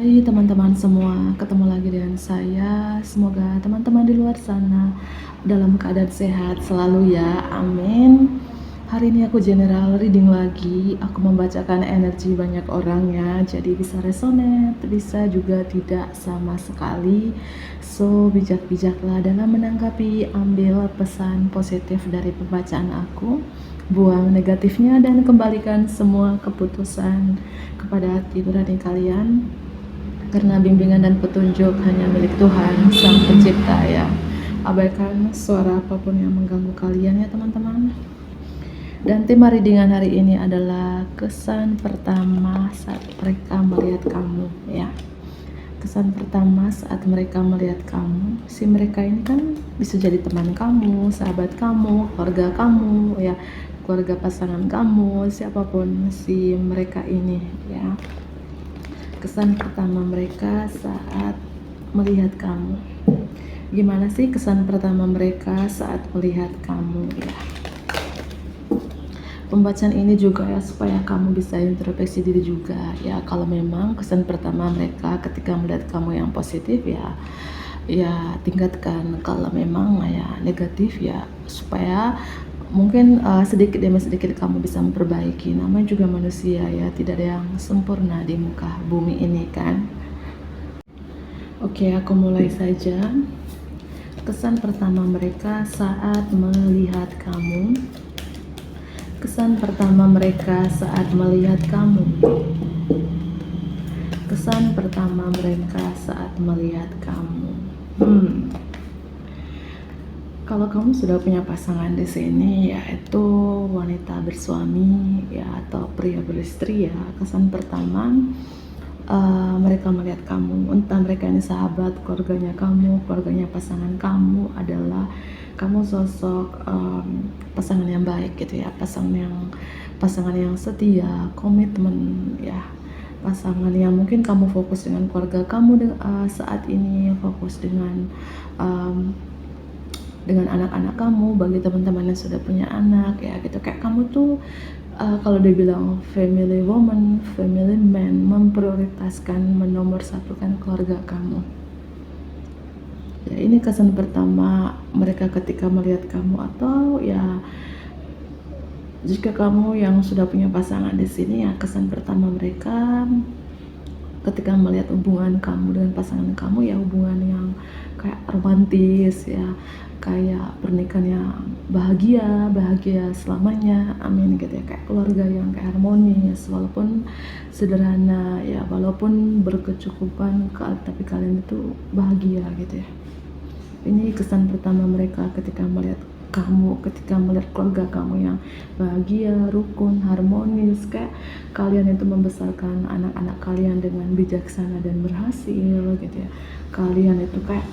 Hai teman-teman semua, ketemu lagi dengan saya. Semoga teman-teman di luar sana dalam keadaan sehat selalu ya, amin. Hari ini aku general reading lagi. Aku membacakan energi banyak orang ya, jadi bisa resonate, bisa juga tidak sama sekali. So, bijak-bijaklah dalam menanggapi, ambil pesan positif dari pembacaan aku, buang negatifnya dan kembalikan semua keputusan kepada hati nurani kalian, karena bimbingan dan petunjuk hanya milik Tuhan Sang Pencipta ya. Abaikan suara apapun yang mengganggu kalian ya teman-teman. Dan tema readingan hari ini adalah kesan pertama saat mereka melihat kamu ya. Kesan pertama saat mereka melihat kamu. Si mereka ini kan bisa jadi teman kamu, sahabat kamu, keluarga kamu ya, keluarga pasangan kamu, siapapun si mereka ini ya. Kesan pertama mereka saat melihat kamu. Gimana sih kesan pertama mereka saat melihat kamu ya? Pembacaan ini juga ya supaya kamu bisa introspeksi diri juga ya. Kalau memang kesan pertama mereka ketika melihat kamu yang positif ya tingkatkan. Kalau memang ya negatif ya supaya mungkin sedikit demi sedikit kamu bisa memperbaiki. Namanya juga manusia ya, tidak ada yang sempurna di muka bumi ini kan. Oke, aku mulai saja. Kesan pertama mereka saat melihat kamu. Kesan pertama mereka saat melihat kamu. Kesan pertama mereka saat melihat kamu. Kalau kamu sudah punya pasangan di sini, yaitu wanita bersuami ya atau pria beristri ya, kesan pertama mereka melihat kamu, entah mereka ini sahabat, keluarganya kamu, keluarganya pasangan kamu, adalah kamu sosok pasangan yang baik gitu ya, pasangan yang setia, komitmen ya, pasangan yang mungkin kamu fokus dengan keluarga kamu saat ini, fokus dengan anak-anak kamu. Bagi teman-teman yang sudah punya anak ya gitu, kayak kamu tuh kalau dibilang family woman, family man, memprioritaskan, menomorsatukan keluarga kamu ya. Ini kesan pertama mereka ketika melihat kamu. Atau ya jika kamu yang sudah punya pasangan di sini ya, kesan pertama mereka ketika melihat hubungan kamu dengan pasangan kamu ya, hubungan yang kayak romantis ya, kayak pernikahan yang bahagia selamanya, amin gitu ya, kayak keluarga yang kayak harmonis, walaupun sederhana ya, walaupun berkecukupan tapi kalian itu bahagia gitu ya. Ini kesan pertama mereka ketika melihat kamu, ketika melihat keluarga kamu yang bahagia, rukun, harmonis, kayak kalian itu membesarkan anak-anak kalian dengan bijaksana dan berhasil gitu ya. Kalian itu kayak,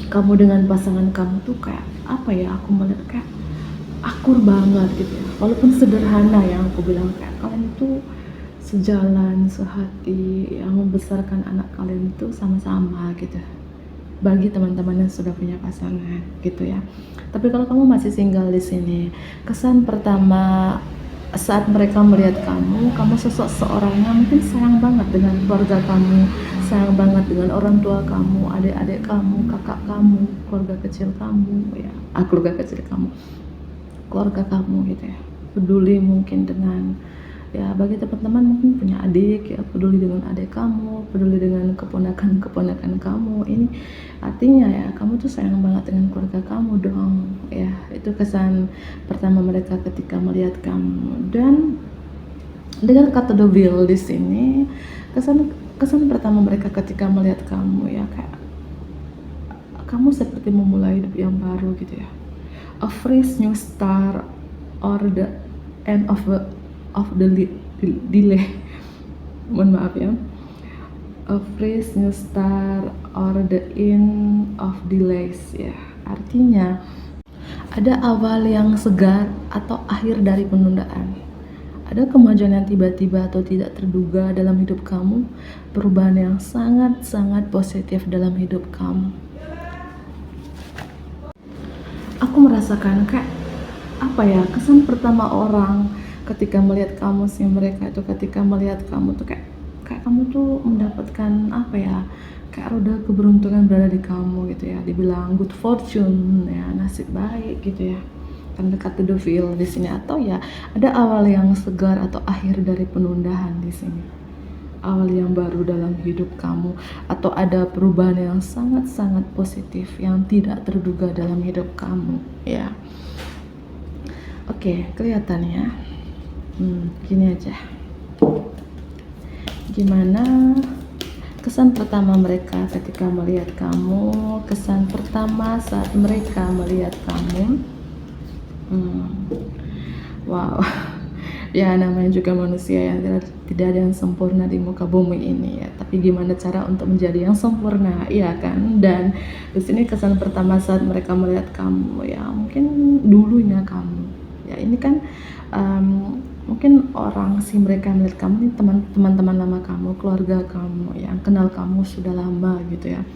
kamu dengan pasangan kamu tuh kayak apa ya, aku melihat kayak akur banget gitu ya, walaupun sederhana yang aku bilang, kayak kalian itu sejalan, sehati, yang membesarkan anak kalian itu sama-sama gitu. Bagi teman-teman yang sudah punya pasangan gitu ya. Tapi kalau kamu masih single di sini, kesan pertama saat mereka melihat kamu sosok seorang yang mungkin sayang banget dengan keluarga kamu, sayang banget dengan orang tua kamu, adik-adik kamu, kakak kamu, keluarga kecil kamu ya, keluarga kamu gitu ya. Peduli mungkin dengan ya, bagi teman-teman mungkin punya adik ya, peduli dengan adik kamu, peduli dengan keponakan kamu. Ini artinya ya, kamu tuh sayang banget dengan keluarga kamu dong ya. Itu kesan pertama mereka ketika melihat kamu. Dan dengan kata double di sini, kesan pertama mereka ketika melihat kamu ya, kayak kamu seperti memulai hidup yang baru gitu ya, a fresh new start or the end of the delay. Mohon maaf ya, a fresh new start or the end of delays ya. Artinya ada awal yang segar atau akhir dari penundaan. Ada kemajuan yang tiba-tiba atau tidak terduga dalam hidup kamu, perubahan yang sangat-sangat positif dalam hidup kamu. Aku merasakan kayak apa ya, kesan pertama orang ketika melihat kamu sih, mereka itu ketika melihat kamu tuh kayak kayak kamu tuh mendapatkan apa ya, kayak roda keberuntungan berada di kamu gitu ya, dibilang good fortune ya, nasib baik gitu ya, tanda kata the feel di sini, atau ya ada awal yang segar atau akhir dari penundaan di sini, awal yang baru dalam hidup kamu, atau ada perubahan yang sangat-sangat positif yang tidak terduga dalam hidup kamu ya. Oke, kelihatan ya. Gini aja. Gimana kesan pertama mereka ketika melihat kamu? Kesan pertama saat mereka melihat kamu? Wow. Ya namanya juga manusia ya, tidak ada yang sempurna di muka bumi ini ya. Tapi gimana cara untuk menjadi yang sempurna, iya kan? Dan di sini kesan pertama saat mereka melihat kamu ya, mungkin dulunya kamu. Ya ini kan mungkin orang sih, mereka melihat kamu ini teman-teman lama kamu, keluarga kamu yang kenal kamu sudah lama gitu ya.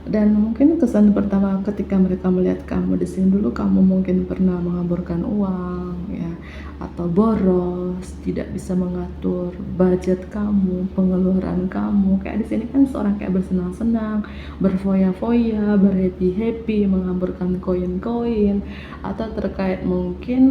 Dan mungkin kesan pertama ketika mereka melihat kamu di sini, dulu kamu mungkin pernah mengaburkan uang ya, atau boros, tidak bisa mengatur budget kamu, pengeluaran kamu. Kayak di sini kan seorang kayak bersenang-senang, berfoya-foya, berhappy-happy, mengaburkan koin-koin, atau terkait mungkin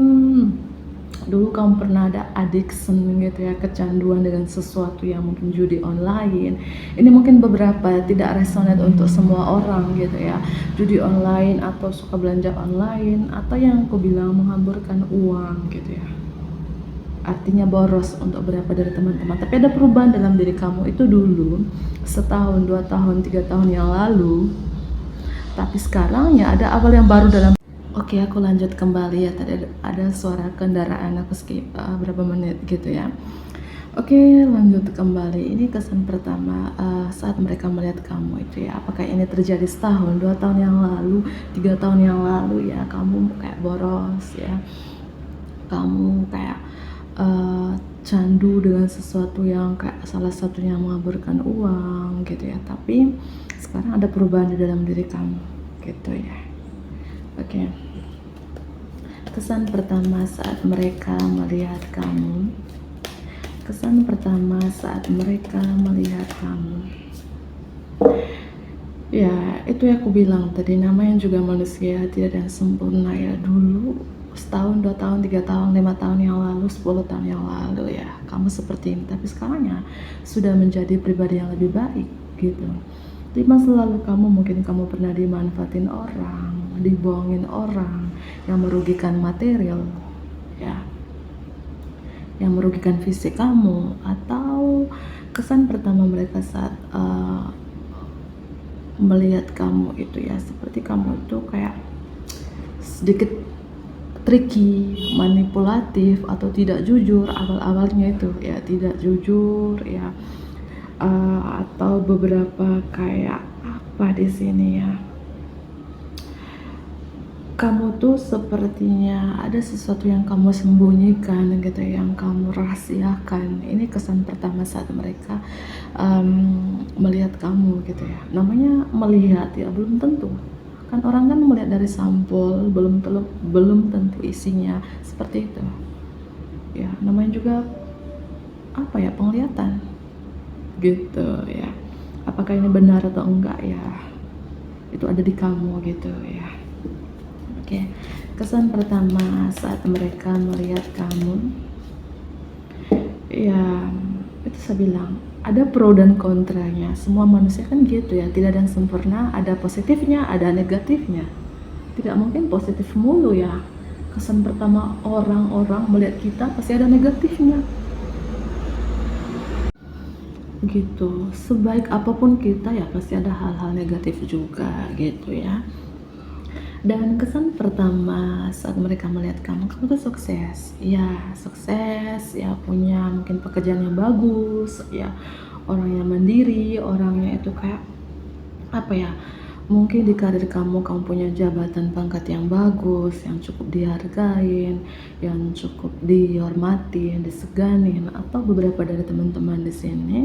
dulu kamu pernah ada addiction gitu ya, kecanduan dengan sesuatu yang mungkin judi online. Ini mungkin beberapa, tidak resonate untuk semua orang gitu ya, judi online atau suka belanja online, atau yang aku bilang menghamburkan uang gitu ya, artinya boros untuk beberapa dari teman-teman. Tapi ada perubahan dalam diri kamu itu dulu, setahun, 2 tahun, 3 tahun yang lalu. Tapi sekarang ya ada awal yang baru dalam. Oke, aku lanjut kembali ya. Tadi ada suara kendaraan, aku skip berapa menit gitu ya. Oke, lanjut kembali. Ini kesan pertama saat mereka melihat kamu itu ya. Apakah ini terjadi setahun, 2 tahun yang lalu, 3 tahun yang lalu ya? Kamu kayak boros ya. Kamu kayak candu dengan sesuatu yang kayak salah satunya mengaburkan uang gitu ya. Tapi sekarang ada perubahan di dalam diri kamu gitu ya. Oke. Kesan pertama saat mereka melihat kamu. Kesan pertama saat mereka melihat kamu. Ya, itu yang aku bilang tadi, namanya juga manusia, tidak ada yang sempurna ya. Dulu setahun, 2 tahun, 3 tahun, 5 tahun yang lalu, 10 tahun yang lalu ya, kamu seperti ini. Tapi sekarang ya sudah menjadi pribadi yang lebih baik gitu. Di masa lalu kamu mungkin kamu pernah dimanfaatin orang, dibohongin orang, yang merugikan material ya, yang merugikan fisik kamu. Atau kesan pertama mereka saat melihat kamu itu ya, seperti kamu itu kayak sedikit tricky, manipulatif, atau tidak jujur. Awal-awalnya itu ya tidak jujur ya, atau beberapa kayak apa di sini ya, kamu tuh sepertinya ada sesuatu yang kamu sembunyikan gitu, yang kamu rahasiakan. Ini kesan pertama saat mereka melihat kamu gitu ya. Namanya melihat ya, belum tentu kan, orang kan melihat dari sampul, belum tentu isinya seperti itu ya. Namanya juga apa ya, penglihatan gitu ya. Apakah ini benar atau enggak ya, itu ada di kamu gitu ya. Oke, kesan pertama saat mereka melihat kamu ya, itu saya bilang ada pro dan kontranya. Semua manusia kan gitu ya, tidak ada yang sempurna, ada positifnya, ada negatifnya. Tidak mungkin positif mulu ya. Kesan pertama orang-orang melihat kita pasti ada negatifnya gitu. Sebaik apapun kita ya pasti ada hal-hal negatif juga gitu ya. Dan kesan pertama saat mereka melihat kamu tuh sukses ya, sukses ya, punya mungkin pekerjaan yang bagus ya, orang yang mandiri, orangnya itu kayak apa ya, mungkin di karir kamu punya jabatan pangkat yang bagus, yang cukup dihargain, yang cukup dihormatin, diseganin. Atau beberapa dari teman-teman di sini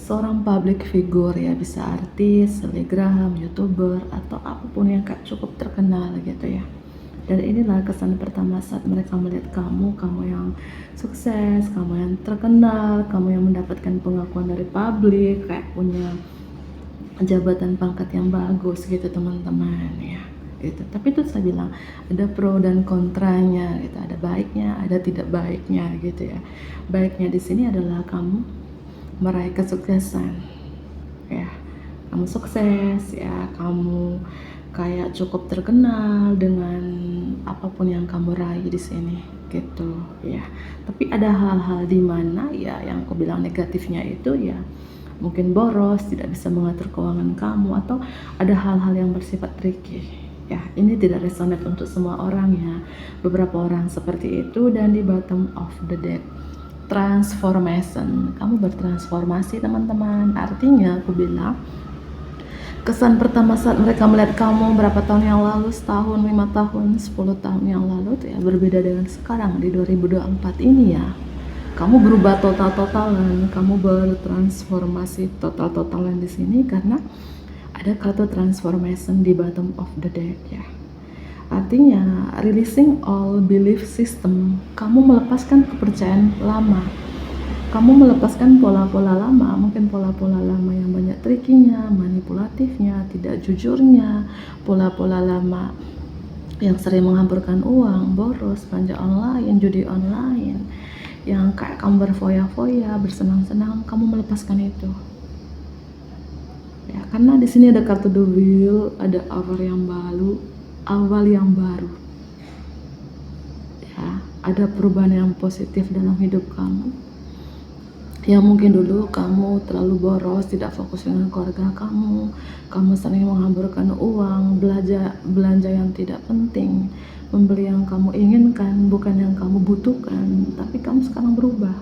seorang public figure ya, bisa artis, selebgram, youtuber, atau apapun yang cukup terkenal gitu ya. Dan inilah kesan pertama saat mereka melihat kamu yang sukses, kamu yang terkenal, kamu yang mendapatkan pengakuan dari publik, kayak punya jabatan pangkat yang bagus gitu teman-teman ya gitu. Tapi itu saya bilang ada pro dan kontranya gitu, ada baiknya, ada tidak baiknya gitu ya. Baiknya di sini adalah kamu meraih kesuksesan ya, kamu sukses ya, kamu kayak cukup terkenal dengan apapun yang kamu raih di sini gitu ya. Tapi ada hal-hal di mana ya yang aku bilang negatifnya itu ya, mungkin boros, tidak bisa mengatur keuangan kamu, atau ada hal-hal yang bersifat tricky ya. Ini tidak resonate untuk semua orang ya, beberapa orang seperti itu. Dan di bottom of the deck, transformation, kamu bertransformasi teman-teman. Artinya aku bilang kesan pertama saat mereka melihat kamu berapa tahun yang lalu, setahun, 5 tahun, 10 tahun yang lalu tuh ya berbeda dengan sekarang di 2024 ini ya. Kamu berubah total-totalan, kamu bertransformasi total-totalan di sini karena ada kartu transformation di bottom of the deck ya. Artinya releasing all belief system, kamu melepaskan kepercayaan lama. Kamu melepaskan pola-pola lama, mungkin pola-pola lama yang banyak trikinya, manipulatifnya, tidak jujurnya, pola-pola lama yang sering menghamburkan uang, boros, belanja online, judi online, yang kayak kamu berfoya-foya, bersenang-senang, kamu melepaskan itu. Ya, karena di sini ada kartu the wheel, ada awal yang baru. Ya, ada perubahan yang positif dalam hidup kamu. Ya mungkin dulu kamu terlalu boros, tidak fokus dengan keluarga kamu sering menghamburkan uang, belanja yang tidak penting, membeli yang kamu inginkan, bukan yang kamu butuhkan. Tapi kamu sekarang berubah.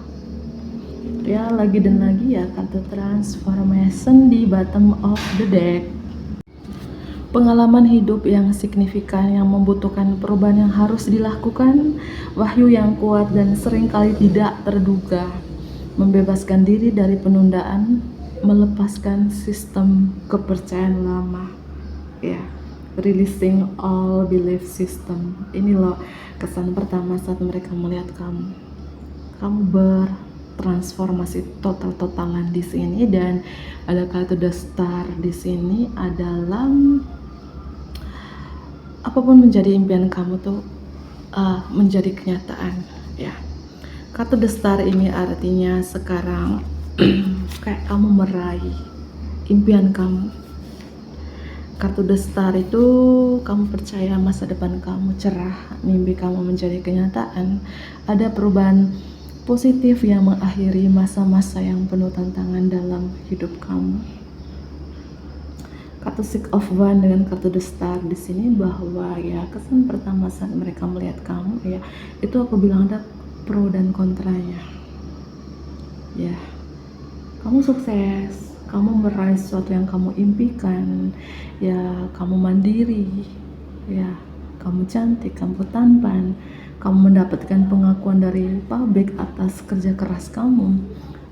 Ya lagi dan lagi ya, kartu transformation di bottom of the deck. Pengalaman hidup yang signifikan yang membutuhkan perubahan yang harus dilakukan, wahyu yang kuat dan seringkali tidak terduga, membebaskan diri dari penundaan, melepaskan sistem kepercayaan lama ya, releasing all belief system. Ini loh kesan pertama saat mereka melihat kamu bertransformasi total-totalan di sini. Dan ada kartu the star di sini adalah apapun menjadi impian kamu tuh menjadi kenyataan ya. Kartu the star ini artinya sekarang kayak kamu meraih impian kamu. Kartu the star itu kamu percaya masa depan kamu cerah, mimpi kamu menjadi kenyataan. Ada perubahan positif yang mengakhiri masa-masa yang penuh tantangan dalam hidup kamu. Kartu Six of Wands dengan kartu the star di sini bahwa ya kesan pertama saat mereka melihat kamu ya, itu aku bilang ada pro dan kontranya ya. Kamu sukses, kamu meraih sesuatu yang kamu impikan ya, kamu mandiri ya, kamu cantik, kamu tampan, kamu mendapatkan pengakuan dari publik atas kerja keras kamu,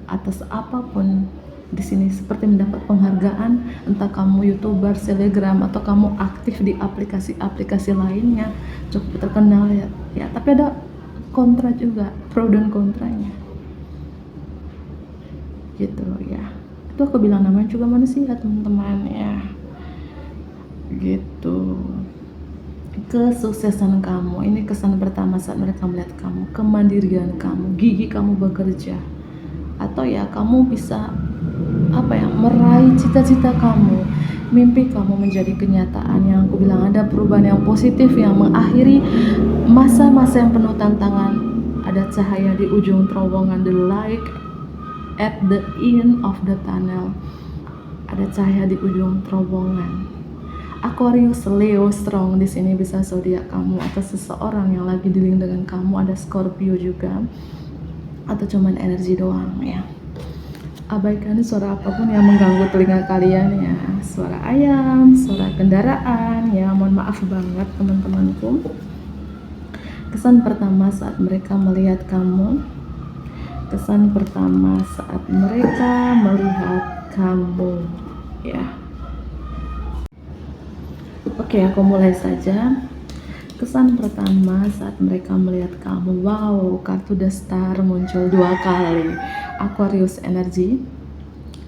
atas apapun di sini, seperti mendapat penghargaan, entah kamu YouTuber, selebgram, atau kamu aktif di aplikasi-aplikasi lainnya, cukup terkenal ya. Tapi ada kontra juga, pro dan kontranya gitu ya. Itu aku bilang namanya juga manusia teman-teman ya gitu. Kesuksesan kamu, ini kesan pertama saat mereka melihat kamu, kemandirian kamu, gigi kamu bekerja, atau ya kamu bisa meraih cita-cita kamu, mimpi kamu menjadi kenyataan. Yang aku bilang ada perubahan yang positif yang mengakhiri masa-masa yang penuh tantangan. Ada cahaya di ujung terowongan, the light at the end of the tunnel. Ada cahaya di ujung terowongan. Aquarius, Leo, Strong di sini bisa zodiak kamu, atau seseorang yang lagi dealing dengan kamu. Ada Scorpio juga, atau cuman energi doang ya. Abaikan suara apapun yang mengganggu telinga kalian ya, suara ayam, suara kendaraan ya, mohon maaf banget teman-temanku. Kesan pertama saat mereka melihat kamu, kesan pertama saat mereka melihat kamu ya. Oke, aku mulai saja. Kesan pertama saat mereka melihat kamu, wow, kartu The Star muncul 2 kali. Aquarius energy,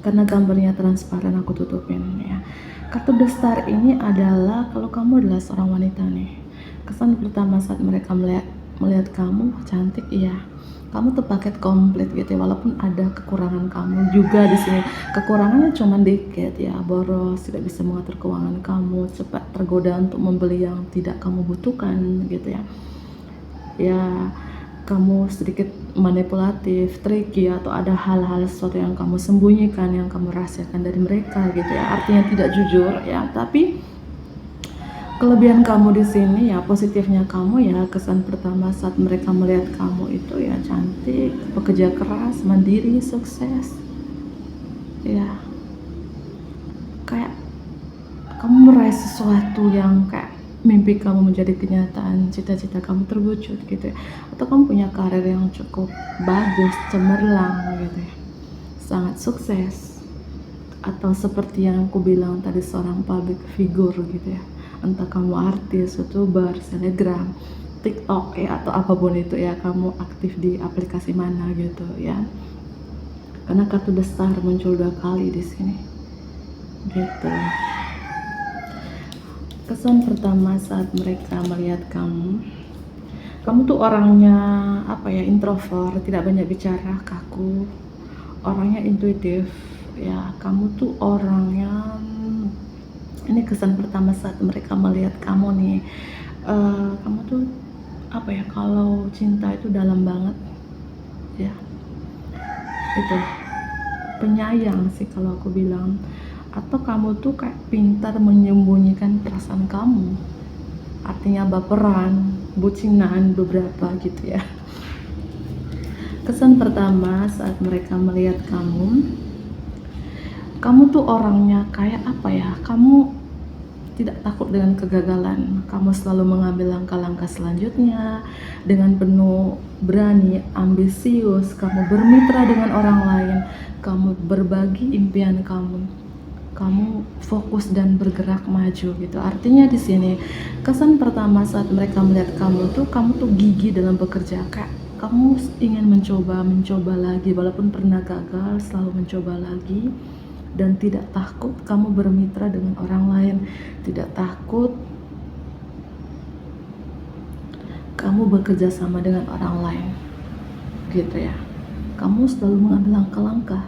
karena gambarnya transparan aku tutupin ya. Kartu The Star ini adalah kalau kamu adalah seorang wanita nih. Kesan pertama saat mereka melihat kamu cantik, iya. Kamu tuh paket komplit gitu ya, walaupun ada kekurangan kamu juga di sini. Kekurangannya cuma dikit ya, boros, tidak bisa mengatur keuangan kamu, cepat tergoda untuk membeli yang tidak kamu butuhkan gitu ya. Ya, kamu sedikit manipulatif, tricky, atau ada hal-hal sesuatu yang kamu sembunyikan, yang kamu rahasiakan dari mereka gitu ya. Artinya tidak jujur ya, tapi kelebihan kamu di sini ya, positifnya kamu ya, kesan pertama saat mereka melihat kamu itu ya cantik, pekerja keras, mandiri, sukses. Ya, kayak kamu meraih sesuatu yang kayak mimpi kamu menjadi kenyataan, cita-cita kamu terwujud gitu ya. Atau kamu punya karir yang cukup bagus, cemerlang gitu ya. Sangat sukses. Atau seperti yang aku bilang tadi, seorang public figure gitu ya. Entah kamu artis, youtuber, selebgram, TikTok ya, atau apapun itu ya, kamu aktif di aplikasi mana gitu ya. Karena kartu The Star muncul 2 kali di sini. Gitu. Kesan pertama saat mereka melihat kamu tuh orangnya apa ya, introvert, tidak banyak bicara, kaku, orangnya intuitif ya. Kamu tuh orangnya, ini kesan pertama saat mereka melihat kamu nih, kamu tuh apa ya, kalau cinta itu dalam banget ya, itu penyayang sih kalau aku bilang. Atau kamu tuh kayak pintar menyembunyikan perasaan kamu, artinya baperan, bucinan beberapa gitu ya. Kesan pertama saat mereka melihat kamu tuh orangnya kayak apa ya, kamu tidak takut dengan kegagalan, kamu selalu mengambil langkah-langkah selanjutnya dengan penuh berani, ambisius, kamu bermitra dengan orang lain, kamu berbagi impian kamu fokus dan bergerak maju gitu. Artinya di sini kesan pertama saat mereka melihat kamu tuh gigih dalam bekerja, kayak kamu ingin mencoba lagi, walaupun pernah gagal selalu mencoba lagi, dan tidak takut kamu bermitra dengan orang lain, tidak takut kamu bekerja sama dengan orang lain gitu ya. Kamu selalu mengambil langkah-langkah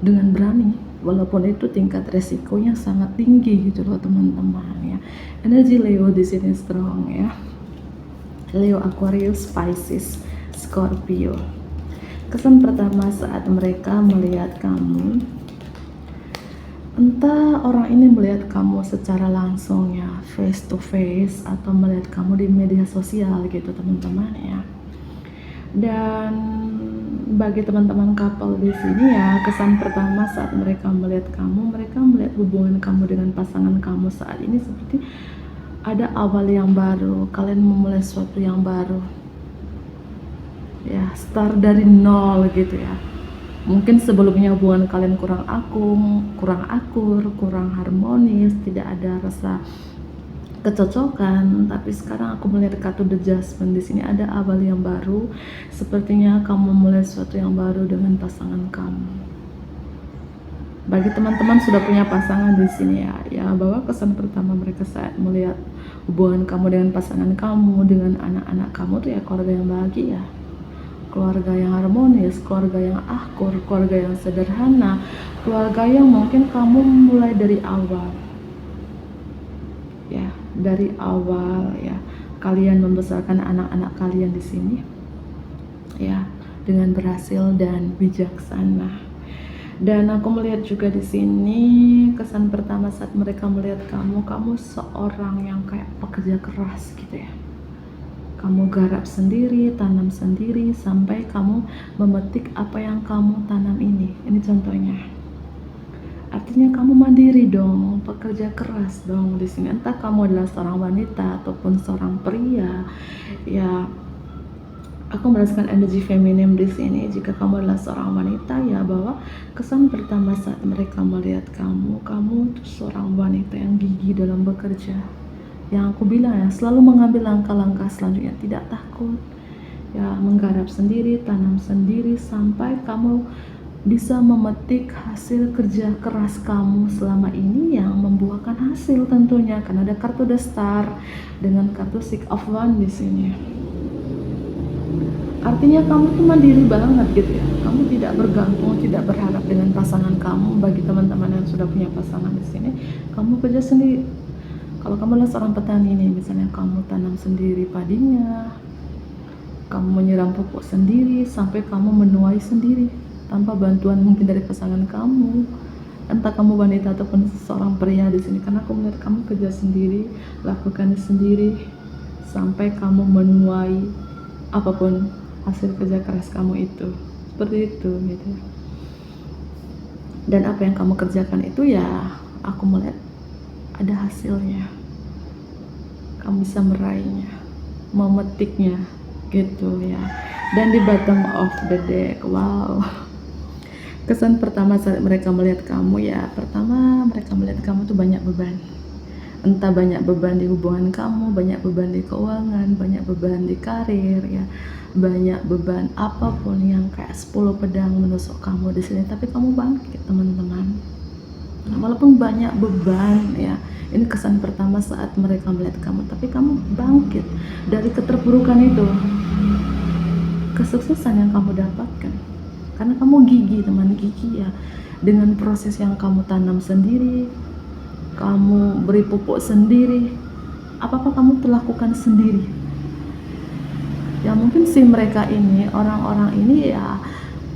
dengan berani, walaupun itu tingkat resikonya sangat tinggi gitu loh teman-teman ya. Energi Leo di sini strong ya. Leo, Aquarius, Pisces, Scorpio. Kesan pertama saat mereka melihat kamu, entah orang ini melihat kamu secara langsung ya, face to face, atau melihat kamu di media sosial gitu teman-teman ya. Dan bagi teman-teman couple di sini ya, kesan pertama saat mereka melihat kamu, mereka melihat hubungan kamu dengan pasangan kamu saat ini seperti ada awal yang baru, kalian memulai sesuatu yang baru ya, start dari nol gitu ya. Mungkin sebelumnya hubungan kalian kurang akur, kurang harmonis, tidak ada rasa kecocokan, tapi sekarang aku melihat kartu The Judgment di sini, ada awal yang baru. Sepertinya kamu memulai sesuatu yang baru dengan pasangan kamu. Bagi teman-teman sudah punya pasangan di sini ya, bahwa kesan pertama mereka saat melihat hubungan kamu dengan pasangan kamu, dengan anak-anak kamu tuh ya, keluarga yang bahagia, keluarga yang harmonis, keluarga yang akur, keluarga yang sederhana, keluarga yang mungkin kamu mulai dari awal ya, dari awal ya, kalian membesarkan anak-anak kalian di sini ya, dengan berhasil dan bijaksana. Dan aku melihat juga di sini kesan pertama saat mereka melihat kamu seorang yang kayak pekerja keras gitu ya. Kamu garap sendiri, tanam sendiri, sampai kamu memetik apa yang kamu tanam ini. Ini contohnya. Artinya kamu mandiri dong, pekerja keras dong di sini. Entah kamu adalah seorang wanita ataupun seorang pria, ya. Aku merasakan energi feminim di sini. Jika kamu adalah seorang wanita ya, bahwa kesan pertama saat mereka melihat kamu tuh seorang wanita yang gigih dalam bekerja, Yang aku bilang ya, selalu mengambil langkah-langkah selanjutnya, tidak takut ya, menggarap sendiri, tanam sendiri, sampai kamu bisa memetik hasil kerja keras kamu selama ini yang membuahkan hasil tentunya, karena ada kartu The Star dengan kartu Six of Wands di sini. Artinya kamu tuh mandiri banget gitu ya. Kamu tidak bergantung, tidak berharap dengan pasangan kamu. Bagi teman-teman yang sudah punya pasangan di sini, kamu kerja sendiri. Kalau kamu adalah seorang petani nih, misalnya kamu tanam sendiri padinya, kamu menyiram pupuk sendiri sampai kamu menuai sendiri tanpa bantuan mungkin dari pasangan kamu, entah kamu wanita ataupun seorang pria di sini, karena aku melihat kamu kerja sendiri, lakukan sendiri sampai kamu menuai apapun hasil kerja keras kamu itu, seperti itu gitu. Dan apa yang kamu kerjakan itu ya, aku melihat ada hasilnya, kamu bisa meraihnya, memetiknya gitu ya. Dan di bottom of the deck, wow, kesan pertama saat mereka melihat kamu ya, pertama mereka melihat kamu tuh banyak beban. Entah banyak beban di hubungan kamu, banyak beban di keuangan, banyak beban di karir ya, banyak beban apapun yang kayak 10 pedang menusuk kamu di sini, tapi kamu bangkit teman-teman. Walaupun banyak beban ya, ini kesan pertama saat mereka melihat kamu, tapi kamu bangkit dari keterpurukan itu, kesuksesan yang kamu dapatkan karena kamu gigih teman, gigih ya, dengan proses yang kamu tanam sendiri, kamu beri pupuk sendiri, apa-apa kamu lakukan sendiri ya. Mungkin sih mereka ini, orang-orang ini ya,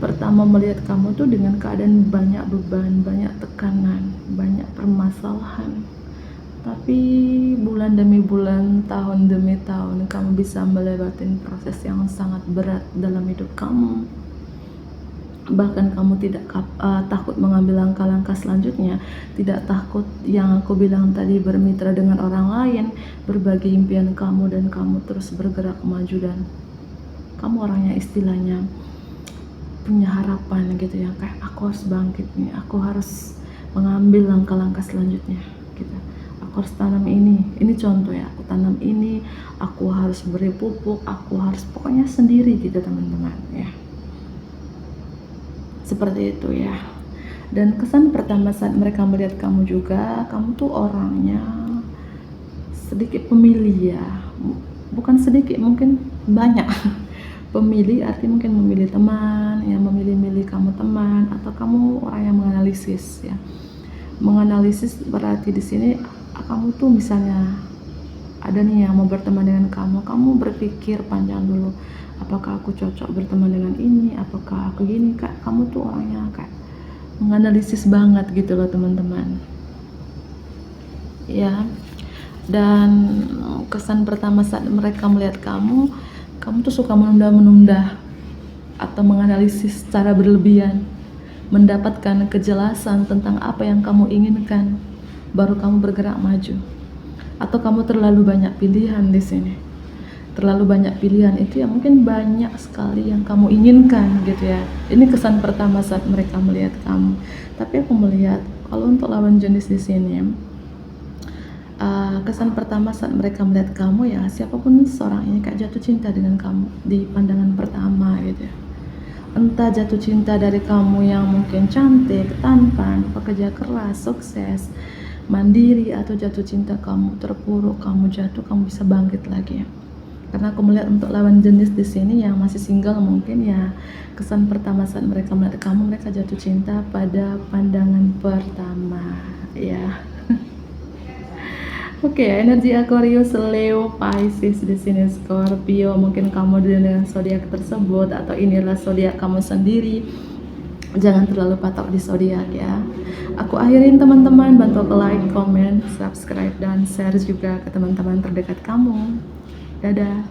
pertama melihat kamu tuh dengan keadaan banyak beban, banyak tekanan, banyak permasalahan, tapi bulan demi bulan, tahun demi tahun, kamu bisa melewati proses yang sangat berat dalam hidup kamu. Bahkan kamu tidak takut mengambil langkah-langkah selanjutnya, tidak takut yang aku bilang tadi, bermitra dengan orang lain, berbagi impian kamu, dan kamu terus bergerak maju. Dan kamu orangnya istilahnya punya harapan gitu ya, kayak aku harus bangkit nih, aku harus mengambil langkah-langkah selanjutnya gitu. Aku harus tanam ini contoh ya, aku tanam ini, aku harus beri pupuk, aku harus pokoknya sendiri gitu teman-teman ya, seperti itu ya. Dan kesan pertama saat mereka melihat kamu juga, kamu tuh orangnya sedikit pemilih ya, bukan sedikit, mungkin banyak pemilih, arti mungkin memilih teman ya, memilih-milih kamu teman, atau kamu orang yang menganalisis ya. Menganalisis berarti di sini kamu tuh misalnya ada nih yang mau berteman dengan kamu, kamu berpikir panjang dulu, apakah aku cocok berteman dengan ini, apakah aku gini, kak. Kamu tuh orangnya kayak menganalisis banget gitu loh teman-teman ya. Dan kesan pertama saat mereka melihat kamu tuh suka menunda-menunda atau menganalisis secara berlebihan, mendapatkan kejelasan tentang apa yang kamu inginkan baru kamu bergerak maju. Atau kamu terlalu banyak pilihan di sini. Terlalu banyak pilihan itu ya, mungkin banyak sekali yang kamu inginkan gitu ya. Ini kesan pertama saat mereka melihat kamu. Tapi aku melihat kalau untuk lawan jenis di sini, kesan pertama saat mereka melihat kamu ya, siapapun seorang ini kayak jatuh cinta dengan kamu di pandangan pertama gitu ya. Entah jatuh cinta dari kamu yang mungkin cantik, tampan, pekerja keras, sukses, mandiri, atau jatuh cinta kamu terpuruk, kamu jatuh, kamu bisa bangkit lagi. Karena aku melihat untuk lawan jenis di sini yang masih single, mungkin ya kesan pertama saat mereka melihat kamu, mereka jatuh cinta pada pandangan pertama ya. Oke, energi Aquarius, Leo, Pisces di sini, Scorpio. Mungkin kamu dengan zodiak tersebut, atau inilah zodiak kamu sendiri. Jangan terlalu patok di zodiak ya. Aku akhirin teman-teman, bantu ke like, comment, subscribe, dan share juga ke teman-teman terdekat kamu. Dadah.